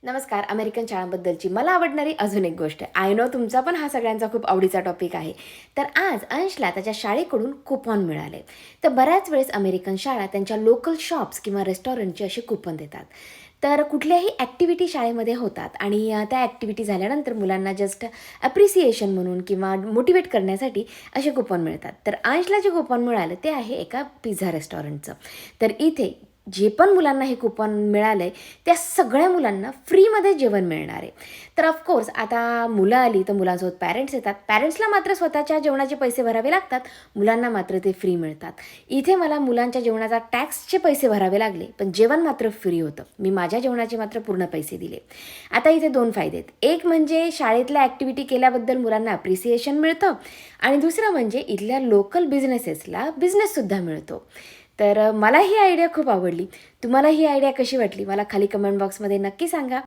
नमस्कार. अमेरिकन शाळांबद्दलची मला आवडणारी अजून एक गोष्ट. आय नो तुमचा पण हा सगळ्यांचा खूप आवडीचा टॉपिक आहे. तर आज अंशला त्याच्या शाळेकडून कुपन मिळाले. तर बऱ्याच वेळेस अमेरिकन शाळा त्यांच्या लोकल शॉप्स किंवा रेस्टॉरंटचे असे कुपन देतात. तर कुठल्याही ॲक्टिव्हिटी शाळेमध्ये होतात आणि त्या ॲक्टिव्हिटी झाल्यानंतर मुलांना जस्ट ॲप्रिसिएशन म्हणून किंवा मोटिवेट करण्यासाठी असे कुपन मिळतात. तर अंशला जे कुपन मिळालं ते आहे एका पिझ्झा रेस्टॉरंटचं. तर इथे जे पण मुलांना हे कुपन मिळालं आहे त्या सगळ्या मुलांना फ्रीमध्ये जेवण मिळणार आहे. तर ऑफकोर्स आता मुलं आली तर मुलांसोबत पॅरेंट्स येतात. पॅरेंट्सला मात्र स्वतःच्या जेवणाचे पैसे भरावे लागतात, मुलांना मात्र ते फ्री मिळतात. इथे मला मुलांच्या जेवणाचा टॅक्सचे पैसे भरावे लागले, पण जेवण मात्र फ्री होतं. मी माझ्या जेवणाचे मात्र पूर्ण पैसे दिले. आता इथे 2 फायदे आहेत. एक म्हणजे शाळेतल्या ॲक्टिव्हिटी केल्याबद्दल मुलांना अप्रिसिएशन मिळतं आणि दुसरं म्हणजे इथल्या लोकल बिझनेसेसला बिझनेससुद्धा मिळतो. तर मला ही आयडिया खूप आवडली. तुम्हाला ही आयडिया कशी वाटली मला खाली कमेंट बॉक्समध्ये नक्की सांगा.